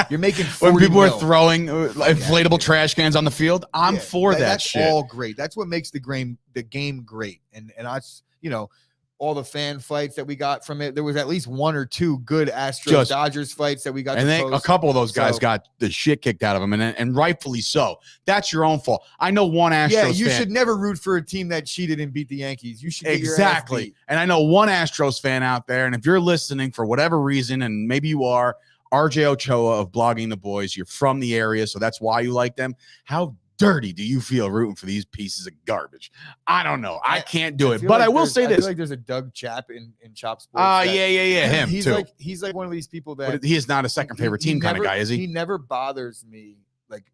you're making 40 when people are throwing inflatable trash cans on the field. I'm for that that's shit. That's all great. That's what makes the game great. And I, you know, all the fan fights that we got from it. There was at least 1 or 2 good Astros Dodgers fights that we got. And then a couple of those guys got the shit kicked out of them, and rightfully so. That's your own fault. I know one Astros fan. You should never root for a team that cheated and beat the Yankees. You should get your ass beat. And I know one Astros fan out there, and if you're listening for whatever reason, and maybe you are, RJ Ochoa of Blogging the Boys, you're from the area, so that's why you like them. How dirty do you feel rooting for these pieces of garbage? I don't know. I can't do it. But I will say this. I feel like there's a Doug Chap in Chop Sports. Yeah. Him too. He's like one of these people that he is not a second favorite team kind of guy, is he? He never bothers me like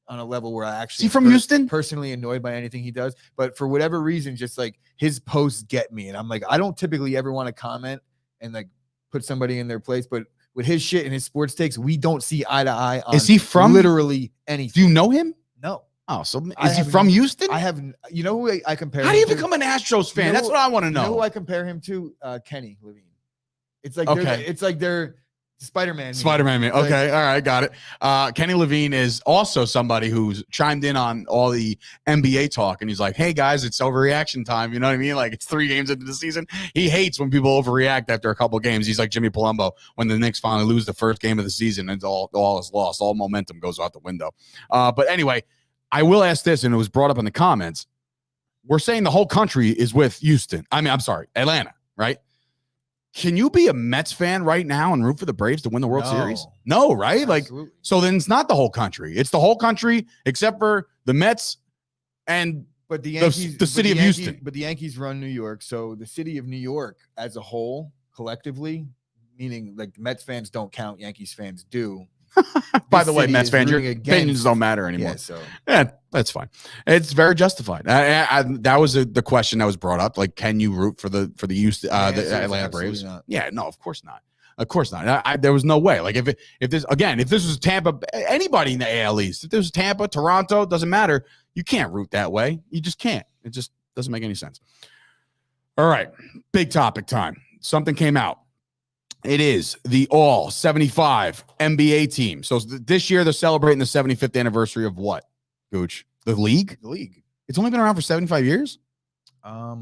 on a level where I actually is he from Houston? Personally annoyed by anything he does. But for whatever reason, just like his posts get me. And I'm like, I don't typically ever want to comment and like put somebody in their place, but with his shit and his sports takes, we don't see eye to eye on is he from literally anything. Do you know him? No. Oh, so is he from Houston? I have. You know who I compare? How do you become an Astros fan? That's what I want to know. You know who I compare him to? Kenny Levine. It's like they're Spider-Man. Spider-Man. Okay, all right, got it. Kenny Levine is also somebody who's chimed in on all the NBA talk, and he's like, "Hey guys, it's overreaction time." You know what I mean? Like it's 3 games into the season. He hates when people overreact after a couple games. He's like Jimmy Palumbo when the Knicks finally lose the first game of the season, and all is lost. All momentum goes out the window. But anyway. I will ask this, and it was brought up in the comments. We're saying the whole country is with Houston. Atlanta, right? Can you be a Mets fan right now and root for the Braves to win the World Series? No, right? Absolutely. Like, so then it's not the whole country. It's the whole country except for the Mets and the Yankees, the city of Houston. But the Yankees run New York, so the city of New York as a whole, collectively, meaning like the Mets fans don't count, Yankees fans do. By the way, Mets fans, your opinions don't matter anymore. Yeah, that's fine. It's very justified. That was the question that was brought up. Like, can you root for the Houston, the Atlanta Braves? Not. Yeah, no, of course not. Of course not. There was no way. Like if this was Tampa, anybody in the AL East, if this was Tampa, Toronto, doesn't matter. You can't root that way. You just can't. It just doesn't make any sense. All right, big topic time. Something came out. It is the all 75 NBA team. So this year they're celebrating the 75th anniversary of what? Gooch? The league? The league. It's only been around for 75 years? I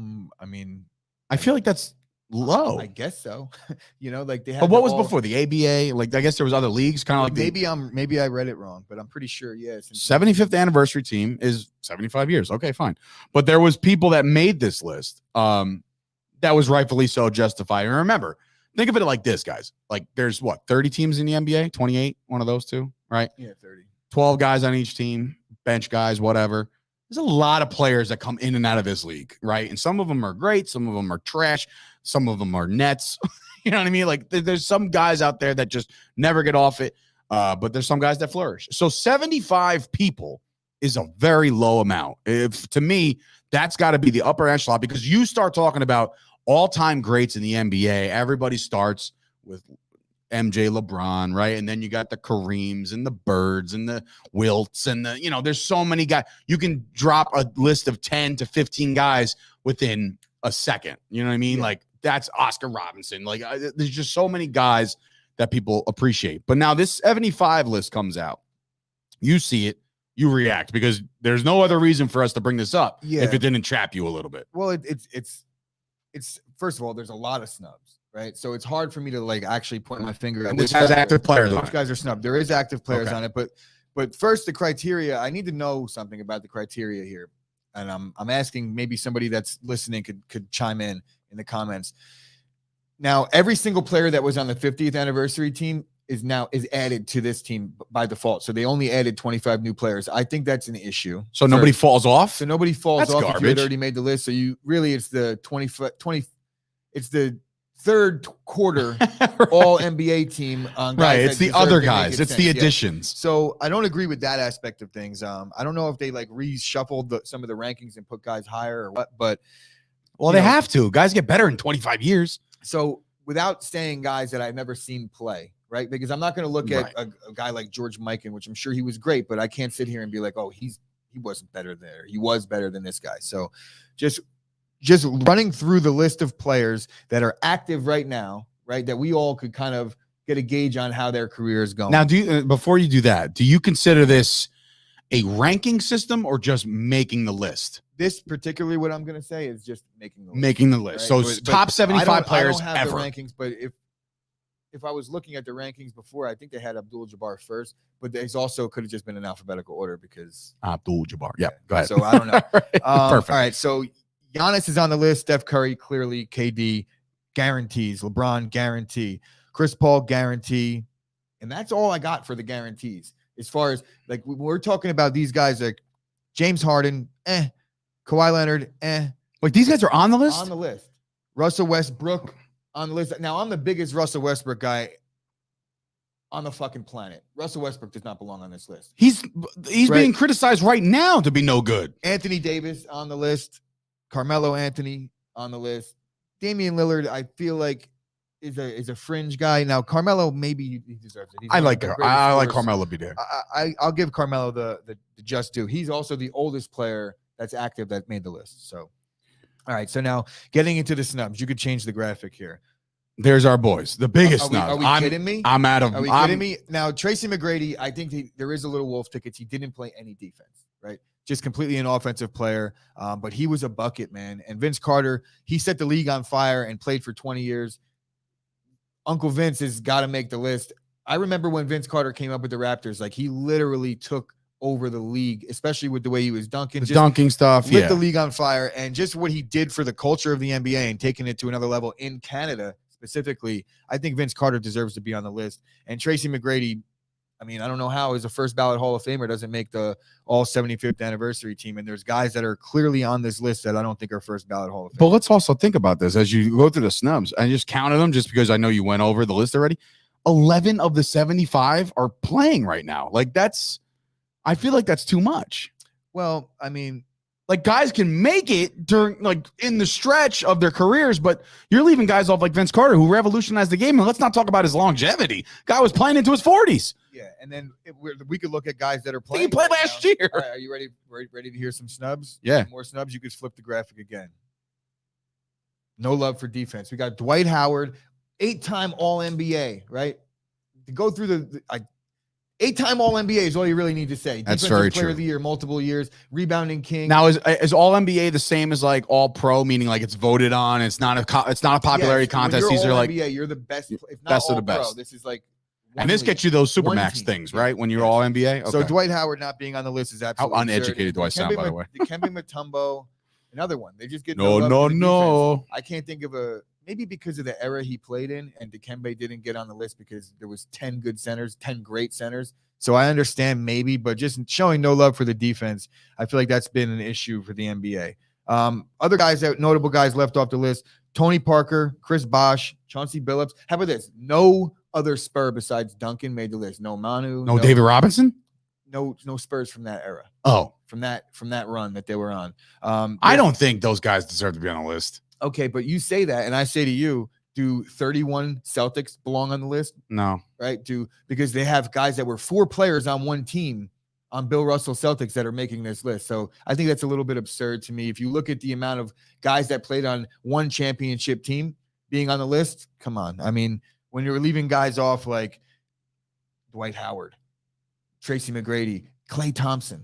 feel like that's low. I guess so. You know, like they had. But what was before the ABA? Like I guess there was other leagues, kind of like maybe I read it wrong, but I'm pretty sure. Yes. 75th anniversary team is 75 years. Okay, fine. But there was people that made this list. That was rightfully so justified. And remember. Think of it like this, guys. Like there's 30 teams in the NBA? 28, one of those two, right? Yeah, 30. 12 guys on each team, bench guys, whatever. There's a lot of players that come in and out of this league, right? And some of them are great. Some of them are trash. Some of them are nets. You know what I mean? Like there's some guys out there that just never get off it. But there's some guys that flourish. So 75 people is a very low amount. To me, that's got to be the upper echelon because you start talking about all-time greats in the NBA. Everybody starts with MJ, LeBron, right? And then you got the Kareems and the Birds and the Wilts and there's so many guys. You can drop a list of 10 to 15 guys within a second. You know what I mean? Yeah. Like that's Oscar Robinson. Like there's just so many guys that people appreciate. But now this 75 list comes out. You see it. You react because there's no other reason for us to bring this up if it didn't trap you a little bit. Well, it's first of all, there's a lot of snubs, right? So it's hard for me to like actually point my finger at this has active players on it. Those guys are snubbed. There is active players on it, but But first, the criteria. I need to know something about the criteria here, and I'm asking maybe somebody that's listening could chime in the comments. Now, every single player that was on the 50th anniversary team is added to this team by default. So they only added 25 new players. I think that's an issue. So nobody falls off. So nobody falls that's off garbage. if you had already made the list. So you really, it's the 20. It's the third quarter right. all NBA team. Right. It's the other guys. It's the additions. Yeah. So I don't agree with that aspect of things. I don't know if they like reshuffled some of the rankings and put guys higher or what, but they have to. Guys get better in 25 years. So without saying guys that I've never seen play, right? Because I'm not going to look at a guy like George Mikan, which I'm sure he was great, but I can't sit here and be like, oh, he wasn't better there. He was better than this guy. So just running through the list of players that are active right now, right? That we all could kind of get a gauge on how their career is going. Now, before you do that, do you consider this a ranking system or just making the list? This particularly, what I'm going to say is just making the list. Right? So top 75 players I don't have ever. The rankings, but if I was looking at the rankings before, I think they had Abdul-Jabbar first, but there's also could have just been in alphabetical order because Abdul-Jabbar. Yeah, go ahead. So I don't know. Perfect. All right, so Giannis is on the list. Steph Curry, clearly. KD, guarantees. LeBron, guarantee. Chris Paul, guarantee. And that's all I got for the guarantees. As far as, like, we're talking about these guys like James Harden, Kawhi Leonard, Wait, these guys are on the list? On the list. Russell Westbrook on the list. Now, I'm the biggest Russell Westbrook guy on the fucking planet. Russell Westbrook does not belong on this list. He's being criticized right now to be no good. Anthony Davis on the list. Carmelo Anthony on the list. Damian Lillard, I feel like is a fringe guy. Now, Carmelo, maybe he deserves it. I like Carmelo be there. I'll give Carmelo the just due. He's also the oldest player that's active that made the list. So, all right. So now getting into the snubs, you could change the graphic here. There's our boys, the biggest snubs. Are we kidding me? I'm out of. Are we kidding me? Now, Tracy McGrady, I think there is a little wolf tickets. He didn't play any defense, right? Just completely an offensive player, but he was a bucket, man. And Vince Carter, he set the league on fire and played for 20 years. Uncle Vince has got to make the list. I remember when Vince Carter came up with the Raptors, like he literally took over the league, especially with the way he was dunking. The dunking stuff, lit the league on fire, and just what he did for the culture of the NBA and taking it to another level in Canada specifically. I think Vince Carter deserves to be on the list. And Tracy McGrady, I mean, I don't know how, as a first ballot Hall of Famer, doesn't make the all 75th anniversary team. And there's guys that are clearly on this list that I don't think are first ballot Hall of Famer. But let's also think about this as you go through the snubs. I just counted them just because I know you went over the list already. 11 of the 75 are playing right now. Like I feel like that's too much. Well, I mean, like guys can make it during in the stretch of their careers, but you're leaving guys off like Vince Carter, who revolutionized the game. And let's not talk about his longevity. Guy was playing into his 40s. Yeah, and then we could look at guys that are playing. He played last year. All right, are you ready to hear some snubs? Yeah. More snubs. You could flip the graphic again. No love for defense. We got Dwight Howard, 8-time All-NBA, right? To go through the 8-time All-NBA is all you really need to say. That's Defensive very player true. of the year, multiple years, rebounding king. Now, is All-NBA the same as like All-Pro, meaning like it's voted on? It's not a popularity contest. These are like NBA, you're the best, if not best of the All-Pro. best. This is like, and this gets you those Supermax things, right? When you're All NBA. Okay. So Dwight Howard not being on the list is absolutely how uneducated do I sound, by the way? Dikembe Mutombo, another one. They just get no. I can't think of maybe because of the era he played in, and Dikembe didn't get on the list because there was 10 good centers, 10 great centers. So I understand maybe, but just showing no love for the defense, I feel like that's been an issue for the NBA. Other guys, notable guys left off the list: Tony Parker, Chris Bosh, Chauncey Billups. How about this? No other Spur besides Duncan made the list. No Manu. No David Robinson. No Spurs from that era. Oh, from that run that they were on. I don't think those guys deserve to be on the list. Okay, but you say that, and I say to you, do 31 Celtics belong on the list? No. Right? Because they have guys that were 4 players on one team on Bill Russell Celtics that are making this list. So I think that's a little bit absurd to me. If you look at the amount of guys that played on one championship team being on the list, come on. I mean, when you're leaving guys off like Dwight Howard, Tracy McGrady, Klay Thompson.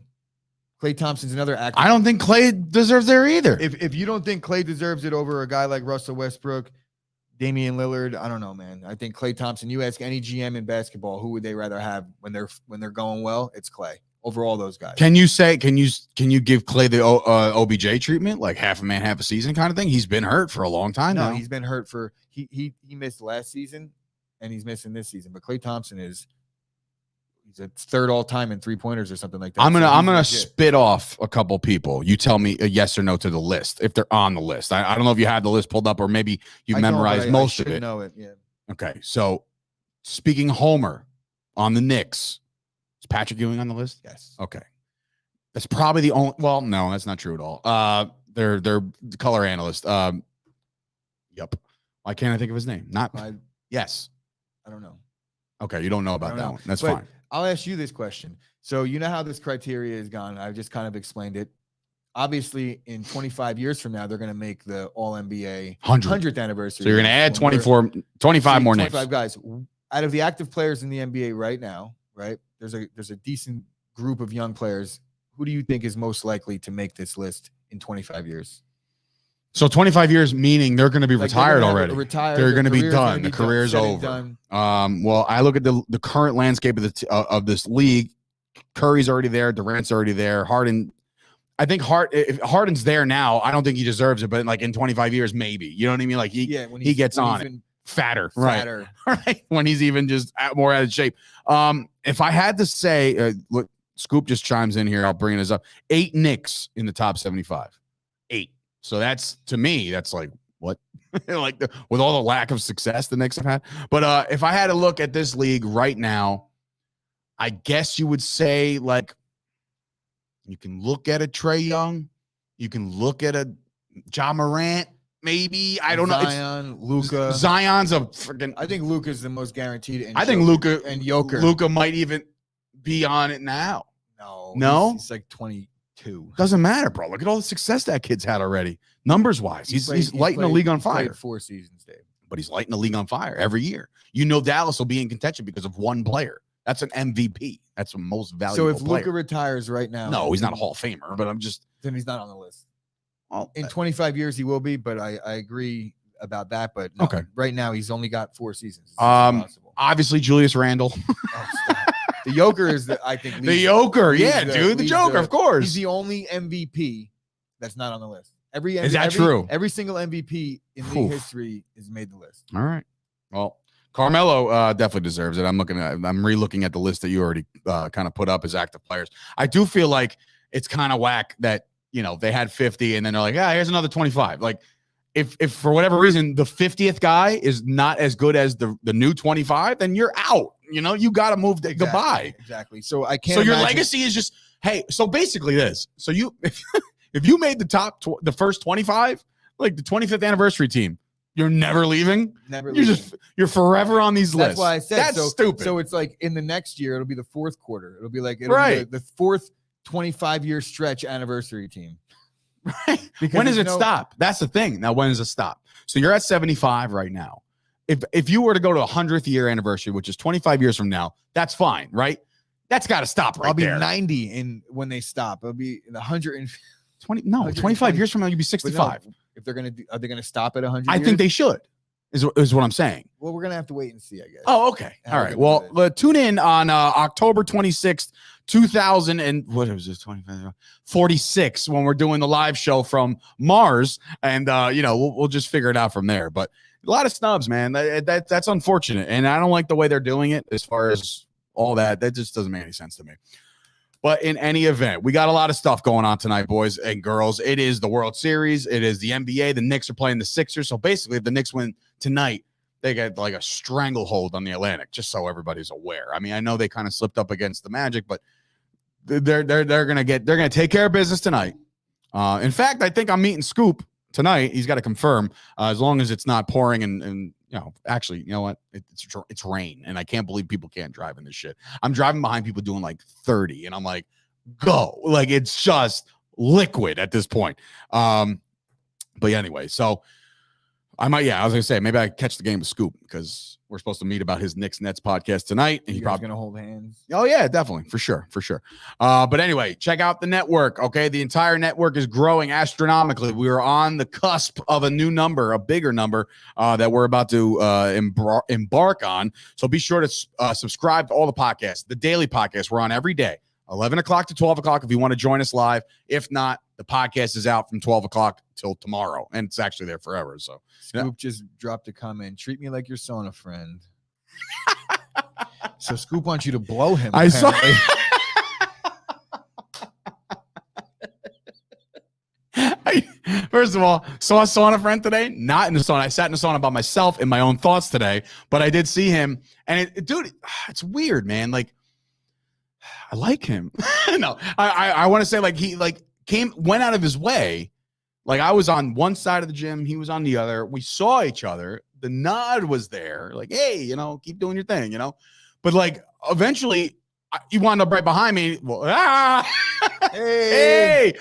Klay Thompson's another actor. I don't think Klay deserves there either. If you don't think Klay deserves it over a guy like Russell Westbrook, Damian Lillard, I don't know, man. I think Klay Thompson. You ask any GM in basketball, who would they rather have when they're going well? It's Klay over all those guys. Can you give Klay the OBJ treatment, like half a man, half a season kind of thing? He's been hurt for a long time now. He's been hurt for he missed last season and he's missing this season. But Klay Thompson he's a third all time in 3-pointers or something like that. I'm gonna spit off a couple people. You tell me a yes or no to the list if they're on the list. I don't know if you have the list pulled up or maybe you memorized most of it. Know it, yeah. Okay, so speaking Homer on the Knicks, is Patrick Ewing on the list? Yes. Okay, that's probably the only. Well, no, that's not true at all. They're color analyst. Yep. Why can't I think of his name? Yes. I don't know. Okay, you don't know about that one. That's fine. I'll ask you this question. So you know how this criteria is gone. I've just kind of explained it. Obviously, in 25 years from now, they're going to make the All-NBA 100th anniversary. So you're going to add 25 more names. 25 guys. Out of the active players in the NBA right now, right, there's a decent group of young players. Who do you think is most likely to make this list in 25 years? So 25 years, meaning they're going to be retired already. They're going to be done. The career's over. Well, I look at the current landscape of this league. Curry's already there. Durant's already there. Harden. I think if Harden's there now, I don't think he deserves it. But like in 25 years, maybe. You know what I mean? Like he gets on it. Fatter. Right. When he's even just more out of shape. If I had to say, look, Scoop just chimes in here. I'll bring this up. 8 Knicks in the top 75. 8. So that's, to me, that's like, what? Like with all the lack of success the Knicks have had. But if I had to look at this league right now, I guess you would say, like, you can look at a Trae Young. You can look at a Ja Morant, maybe. I don't know. Zion, Luka. Zion's a freaking. I think Luka's the most guaranteed. I think Luka and Joker. Luka might even be on it now. No? He's like 22. Doesn't matter, bro. Look at all the success that kid's had already. Numbers wise, he's lighting the league on fire. Played 4 seasons, Dave. But he's lighting the league on fire every year. You know Dallas will be in contention because of one player. That's an MVP. That's the most valuable player. So if Luka retires right now. No, he's not a Hall of Famer, but then he's not on the list. Well, in 25 years he will be, but I agree about that. But no, okay. Right now he's only got 4 seasons. Obviously Julius Randle. The Joker is I think the Joker, the Joker, of course. He's the only MVP that's not on the list. True? Every single MVP in league history has made the list. All right. Well, Carmelo definitely deserves it. I'm re-looking at the list that you already kind of put up as active players. I do feel like it's kind of whack that, they had 50 and then they're like, here's another 25. Like if for whatever reason the 50th guy is not as good as the new 25, then you're out. You got to move to goodbye. Exactly. So I can't. So your legacy is just, hey. So basically this. So if you made the first 25, like the 25th anniversary team, you're never leaving. You're forever on these lists. That's why I said that's stupid. So it's like in the next year, it'll be the 4th quarter. It'll be like be the 4th 25-year stretch anniversary team. Right. Because when does it stop? That's the thing. Now, when does it stop? So you're at 75 right now. If you were to go to a 100th year anniversary, which is 25 years from now, that's fine, right? That's got to stop right there. I'll be 90 when they stop. It'll be in 120. No, 25 years from now, you'll be 65. If they're are they gonna stop at 100? I think they should. Is what I'm saying. Well, we're gonna have to wait and see, I guess. Oh, okay. All right. Well, tune in on October 26th, 2000 and what was this 46 when we're doing the live show from Mars, and we'll just figure it out from there. But a lot of snubs, man. That's unfortunate, and I don't like the way they're doing it. As far as all that just doesn't make any sense to me. But in any event, we got a lot of stuff going on tonight, boys and girls. It is the World Series. It is the NBA. The Knicks are playing the Sixers. So basically, if the Knicks win tonight, they get like a stranglehold on the Atlantic, just so everybody's aware. I mean, I know they kind of slipped up against the Magic, but they're gonna take care of business tonight. In fact, I think I'm meeting Scoop tonight. He's got to confirm as long as it's not pouring and actually, you know what? It's rain, and I can't believe people can't drive in this shit. I'm driving behind people doing like 30, and I'm like, go. Like, it's just liquid at this point. But anyway, so I might, yeah. I was gonna say maybe I catch the game with Scoop because we're supposed to meet about his Knicks Nets podcast tonight, and he's probably gonna hold hands. Oh yeah, definitely, for sure. But anyway, check out the network. Okay, the entire network is growing astronomically. We are on the cusp of a new number, a bigger number that we're about to embark on. So be sure to subscribe to all the podcasts, the daily podcasts. We're on every day, 11 o'clock to 12 o'clock. If you want to join us live, if not, the podcast is out from 12 o'clock till tomorrow, and it's actually there forever. So Scoop just dropped a comment. Treat me like your sauna friend. So Scoop wants you to blow him. I saw. First of all, saw a sauna friend today. Not in the sauna. I sat in the sauna by myself in my own thoughts today, but I did see him, and dude, it's weird, man. Like, I like him. No, I want to say like he went out of his way. Like I was on one side of the gym, he was on the other. We saw each other. The nod was there. Like, hey, keep doing your thing, But like eventually, he wound up right behind me. Well, hey.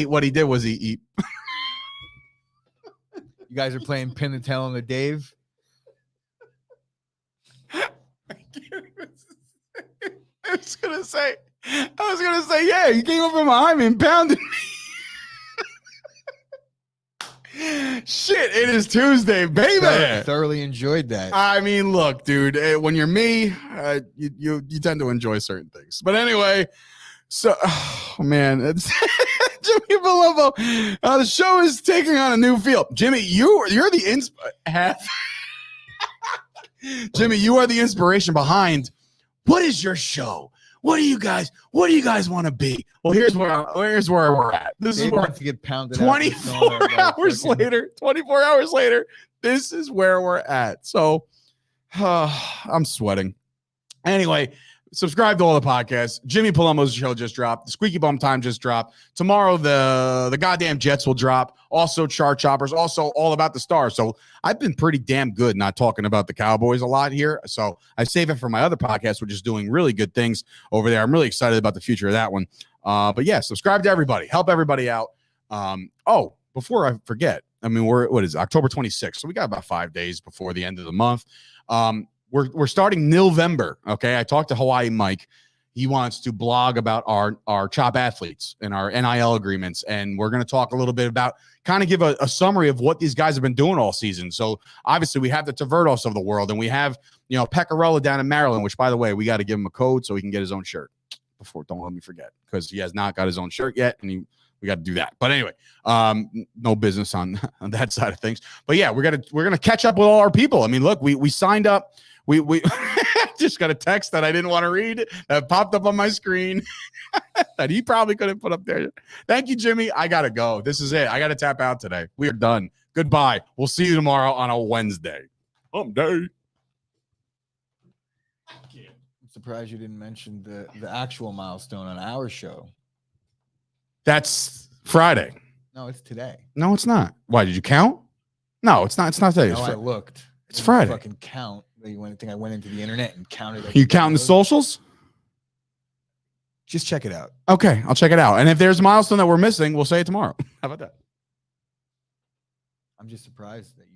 What he did was he You guys are playing pin the tail on the Dave. I was gonna say, yeah, he came up from behind me and pounded me. Shit, it is Tuesday, baby. Thoroughly enjoyed that. I mean, look, dude, when you're me, you tend to enjoy certain things. But anyway, so, man, it's Jimmy Palumbo. The show is taking on a new field. Jimmy, you're the Jimmy, you are the inspiration behind. What is your show? What do you guys want to be? Well, here's where we're at. This is where to get pounded 24 hours later. 24 hours later, this is where we're at. So I'm sweating. Anyway, subscribe to all the podcasts. Jimmy Palumbo's show just dropped. The Squeaky Bum Time just dropped. Tomorrow, the goddamn Jets will drop. Also, Chart Choppers. Also, All About the Stars. So I've been pretty damn good not talking about the Cowboys a lot here. So I save it for my other podcast, which is doing really good things over there. I'm really excited about the future of that one. But yeah, subscribe to everybody. Help everybody out. Before I forget, I mean, what is it, October 26th? So we got about 5 days before the end of the month. We're starting November. Okay. I talked to Hawaii Mike. He wants to blog about our Chop athletes and our NIL agreements. And we're going to talk a little bit about kind of give a summary of what these guys have been doing all season. So obviously we have the Taverdos of the world, and we have, Pecorella down in Maryland, which by the way, we got to give him a code so he can get his own shirt don't let me forget, because he has not got his own shirt yet. And we got to do that. But anyway, no business on that side of things. But yeah, we're gonna catch up with all our people. I mean, look, we signed up. We just got a text that I didn't want to read that popped up on my screen that he probably couldn't put up there. Thank you, Jimmy. I gotta go. This is it. I gotta tap out today. We are done. Goodbye. We'll see you tomorrow on a Wednesday. I'm surprised you didn't mention the actual milestone on our show. That's Friday. No, it's today. No, it's not. Why, did you count? No, it's not. It's not today. No, I looked. It's Friday. Fucking count. I went into the internet and counted. You counting the socials? Just check it out. Okay, I'll check it out. And if there's a milestone that we're missing, we'll say it tomorrow. How about that? I'm just surprised that